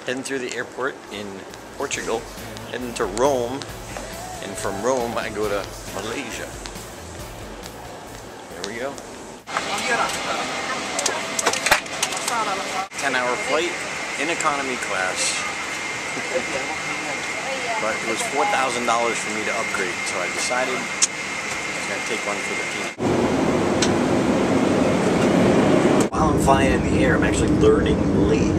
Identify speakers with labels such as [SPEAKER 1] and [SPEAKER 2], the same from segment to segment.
[SPEAKER 1] Heading through the airport in Portugal, heading to Rome, and from Rome I go to Malaysia. There we go. 10-hour flight in economy class. But it was $4,000 for me to upgrade, so I decided I was going to take one for the team. While I'm flying in the air, I'm actually learning Malay,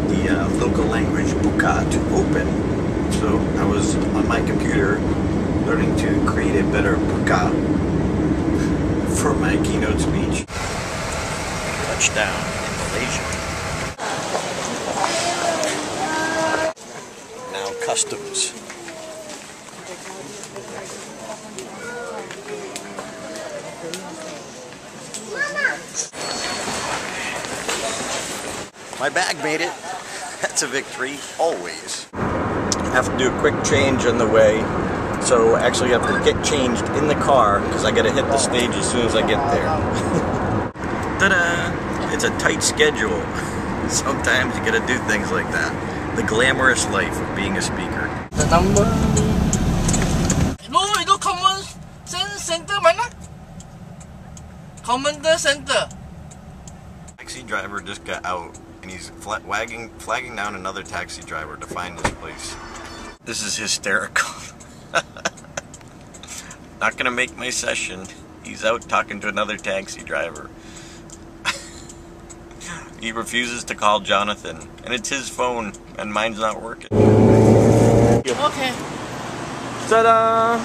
[SPEAKER 1] the local language buka to open. So I was on my computer learning to create a better buka for my keynote speech. Touchdown in Malaysia. Now customs. My bag made it. That's a victory, always. I have to do a quick change on the way. So actually I have to get changed in the car because I gotta hit the stage as soon as I get there. Ta-da! It's a tight schedule. Sometimes you gotta do things like that. The glamorous life of being a speaker.
[SPEAKER 2] The number? No, you go command center mana? Commander center.
[SPEAKER 1] Taxi driver just got out and he's flagging down another taxi driver to find his place. This is hysterical. Not gonna make my session. He's out talking to another taxi driver. He refuses to call Jonathan, and it's his phone, and mine's not working.
[SPEAKER 2] Okay.
[SPEAKER 1] Ta-da!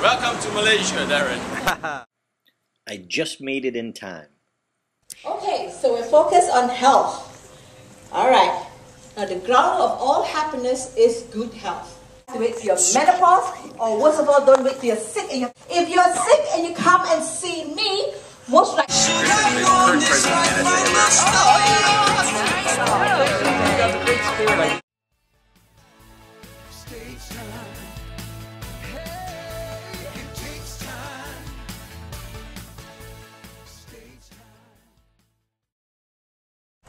[SPEAKER 3] Welcome to Malaysia, Darren.
[SPEAKER 1] I just made it in time.
[SPEAKER 4] Okay, so we're focused on health. Alright. Now the ground of all happiness is good health. Wait till your menopause, or worst of all, don't wait till you're sick. If you're sick and you come and see me, most likely.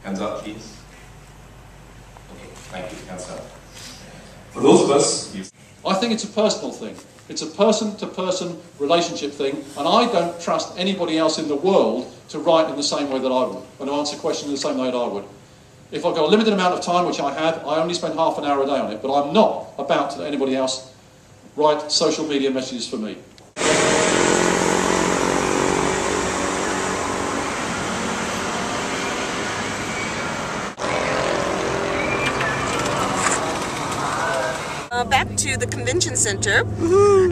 [SPEAKER 3] Hands up, please. Okay, thank you. Hands up. For those of us,
[SPEAKER 5] I think it's a personal thing. It's a person-to-person relationship thing, and I don't trust anybody else in the world to write in the same way that I would, and to answer questions in the same way that I would. If I've got a limited amount of time, which I have, I only spend half an hour a day on it, but I'm not about to let anybody else write social media messages for me.
[SPEAKER 6] Back to the convention center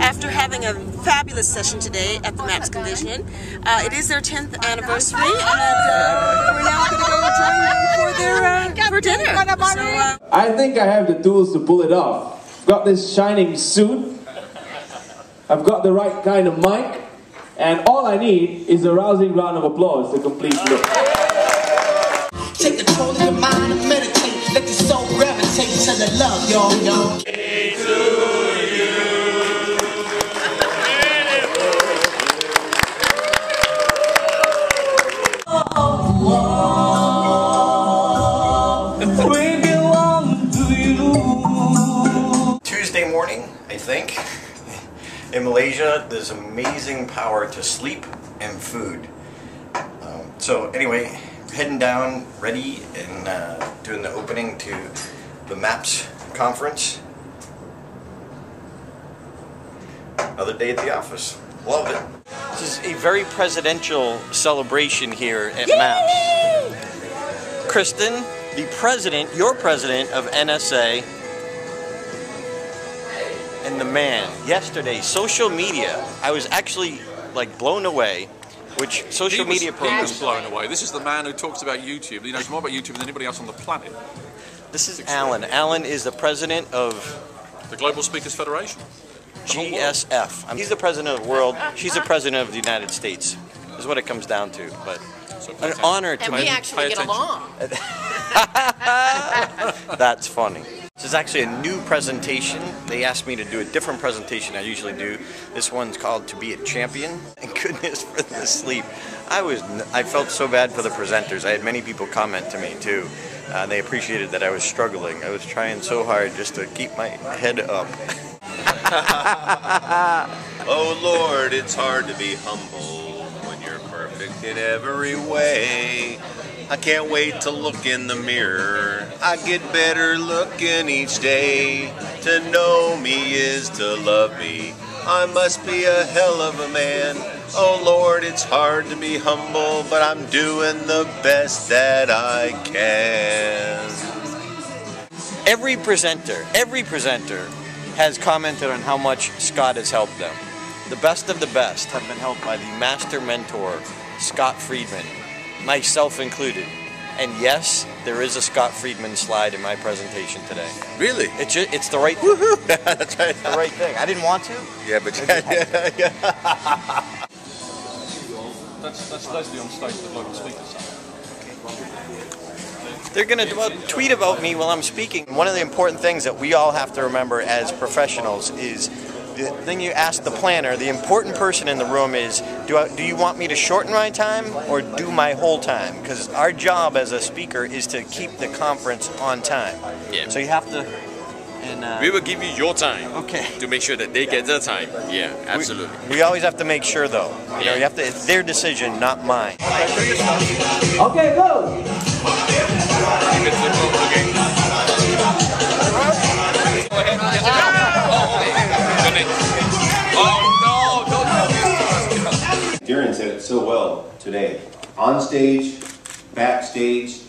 [SPEAKER 6] after having a fabulous session today at the M.A.P.S convention. It is their 10th anniversary, and we're now going to go join them for dinner. So,
[SPEAKER 7] I think I have the tools to pull it off. I've got this shining suit, I've got the right kind of mic, and all I need is a rousing round of applause to complete the look.
[SPEAKER 8] Take control of your mind and meditate. Let your soul gravitate to the love, y'all.
[SPEAKER 1] Tuesday morning, I think, in Malaysia, there's amazing power to sleep and food. So anyway, heading down, ready, and doing the opening to the M.A.P.S conference. Another day at the office. Love it. This is a very presidential celebration here at M.A.P.S. Kristin, the president, your president of NSA, and the man. Yesterday, social media, I was actually like blown away. Which social media program?
[SPEAKER 5] He was blown away. This is the man who talks about YouTube. He knows more about YouTube than anybody else on the planet.
[SPEAKER 1] This is Alan. Alan is the president of
[SPEAKER 5] the Global Speakers Federation.
[SPEAKER 1] GSF. He's the president of the world. She's the president of the United States. Is what it comes down to. But an honor to
[SPEAKER 6] and we actually get along.
[SPEAKER 1] That's funny. This is actually a new presentation. They asked me to do a different presentation I usually do. This one's called To Be a Champion. And goodness for the sleep. I felt so bad for the presenters. I had many people comment to me too. They appreciated that I was struggling. I was trying so hard just to keep my head up.
[SPEAKER 9] Oh Lord, it's hard to be humble when you're perfect in every way. I can't wait to look in the mirror. I get better looking each day. To know me is to love me. I must be a hell of a man. Oh Lord, it's hard to be humble, but I'm doing the best that I can.
[SPEAKER 1] Every presenter has commented on how much Scott has helped them. The best of the best have been helped by the master mentor, Scott Friedman, myself included. And yes, there is a Scott Friedman slide in my presentation today.
[SPEAKER 9] Really?
[SPEAKER 1] It's the right thing.
[SPEAKER 9] That's right.
[SPEAKER 1] The right thing. I didn't want to.
[SPEAKER 9] Yeah, but
[SPEAKER 5] That's Leslie on stage, the local speaker.
[SPEAKER 1] They're going to tweet about me while I'm speaking. One of the important things that we all have to remember as professionals is the thing you ask the planner, the important person in the room is, do you want me to shorten my time or do my whole time? Because our job as a speaker is to keep the conference on time.
[SPEAKER 10] Yeah.
[SPEAKER 1] So you have to... And,
[SPEAKER 10] we will give you your time.
[SPEAKER 1] Okay.
[SPEAKER 10] To make sure that they get their time. Yeah, absolutely.
[SPEAKER 1] We always have to make sure, though. You know, you have to. It's their decision, not mine.
[SPEAKER 7] Okay, go!
[SPEAKER 9] Darren said it so well today. On stage, backstage.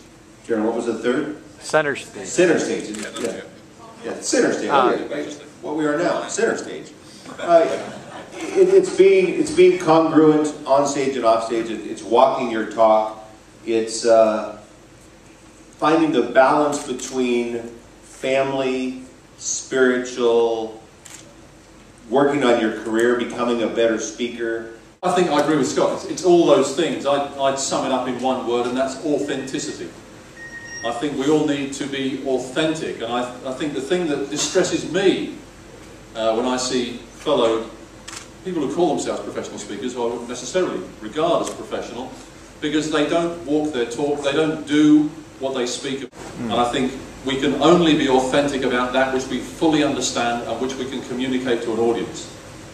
[SPEAKER 9] Darren, what was the third?
[SPEAKER 1] Center stage.
[SPEAKER 9] Center stage. Yeah, center stage. What we are now, center stage. It's being congruent on stage and off stage. It's walking your talk. It's finding the balance between family, spiritual, working on your career, becoming a better speaker.
[SPEAKER 5] I think I agree with Scott. It's all those things. I'd sum it up in one word, and that's authenticity. I think we all need to be authentic, and I think the thing that distresses me when I see fellow people who call themselves professional speakers, who I wouldn't necessarily regard as professional, because they don't walk their talk, they don't do what they speak of. And I think we can only be authentic about that which we fully understand and which we can communicate to an audience.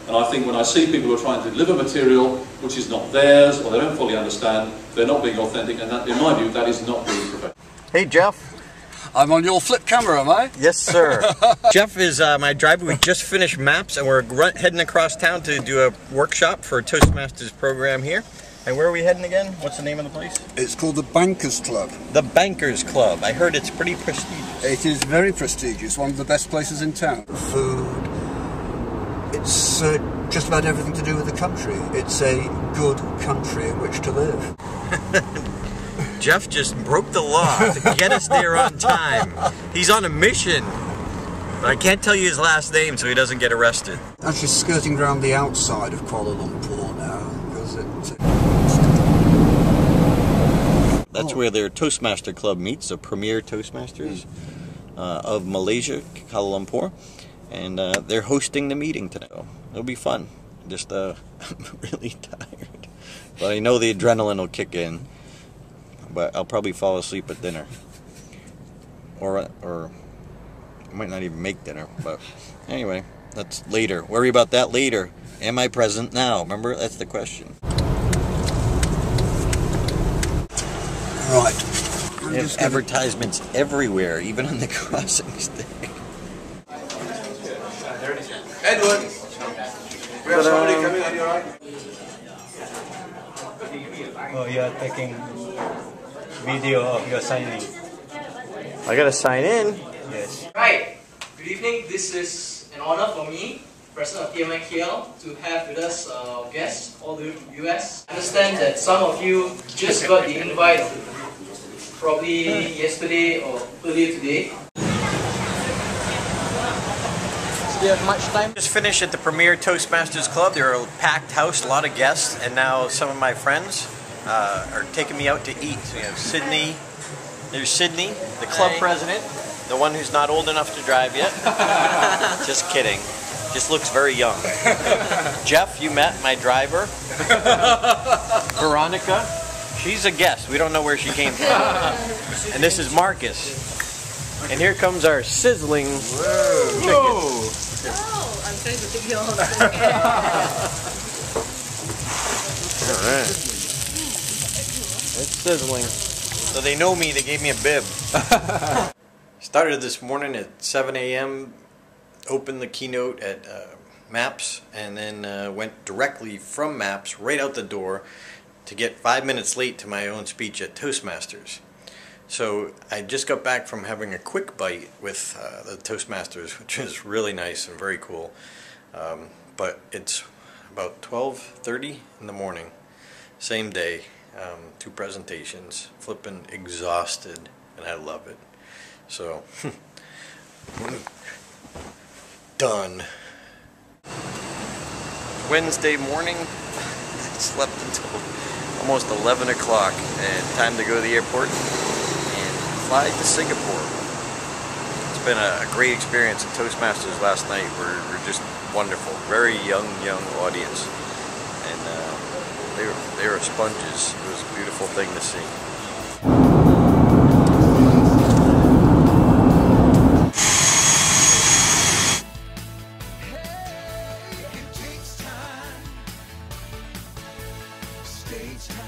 [SPEAKER 5] And I think when I see people who are trying to deliver material which is not theirs, or they don't fully understand, they're not being authentic, and that, in my view, that is not being professional.
[SPEAKER 1] Hey, Jeff.
[SPEAKER 11] I'm on your flip camera, am I?
[SPEAKER 1] Yes, sir. Jeff is my driver. We just finished M.A.P.S, and we're heading across town to do a workshop for a Toastmasters program here. And where are we heading again? What's the name of the place?
[SPEAKER 11] It's called the Bankers Club.
[SPEAKER 1] The Bankers Club. I heard it's pretty prestigious.
[SPEAKER 11] It is very prestigious. One of the best places in town. Food. It's just about everything to do with the country. It's a good country in which to live.
[SPEAKER 1] Jeff just broke the law to get us there on time. He's on a mission. But I can't tell you his last name so he doesn't get arrested.
[SPEAKER 11] Actually skirting around the outside of Kuala Lumpur now. Because
[SPEAKER 1] That's where their Toastmaster Club meets, the Premiere Toastmasters of Malaysia, Kuala Lumpur. And they're hosting the meeting today. It'll be fun. Just, I'm really tired. But I know the adrenaline will kick in. But I'll probably fall asleep at dinner. Or I might not even make dinner. But anyway, that's later. Worry about that later. Am I present now? Remember, that's the question.
[SPEAKER 11] Right.
[SPEAKER 1] There's advertisements everywhere, even on the crossings there.
[SPEAKER 9] Edward! We have somebody coming on your right.
[SPEAKER 12] Oh, you are taking video of your signing.
[SPEAKER 1] I gotta sign in.
[SPEAKER 12] Yes.
[SPEAKER 2] Right. Good evening. This is an honor for me, President of TMIKL, to have with us guests all the way from the US. I understand that some of you just got the invite probably yesterday or earlier today. Do you have much time?
[SPEAKER 1] Just finished at the Premiere Toastmasters Club. They're a packed house, a lot of guests, and now some of my friends are taking me out to eat. So we have Sydney. There's Sydney, the club president, the one who's not old enough to drive yet. Just kidding. Just looks very young. Jeff, you met my driver. Veronica, She's a guest. We don't know where she came from. And this is Marcus. And here comes our sizzling chicken.
[SPEAKER 6] Oh, I'm trying to take yours.
[SPEAKER 1] Alright. It's sizzling. So they know me, they gave me a bib. Started this morning at 7 a.m. Opened the keynote at M.A.P.S. and then went directly from M.A.P.S. right out the door to get 5 minutes late to my own speech at Toastmasters. So I just got back from having a quick bite with the Toastmasters, which is really nice and very cool. But it's about 12:30 in the morning, same day, 2 presentations, flipping exhausted, and I love it. So, done. Wednesday morning, I slept until almost 11 o'clock, and time to go to the airport and fly to Singapore. It's been a great experience at Toastmasters last night. We're just wonderful, very young audience, and they were sponges. It was a beautiful thing to see.
[SPEAKER 8] Stage time.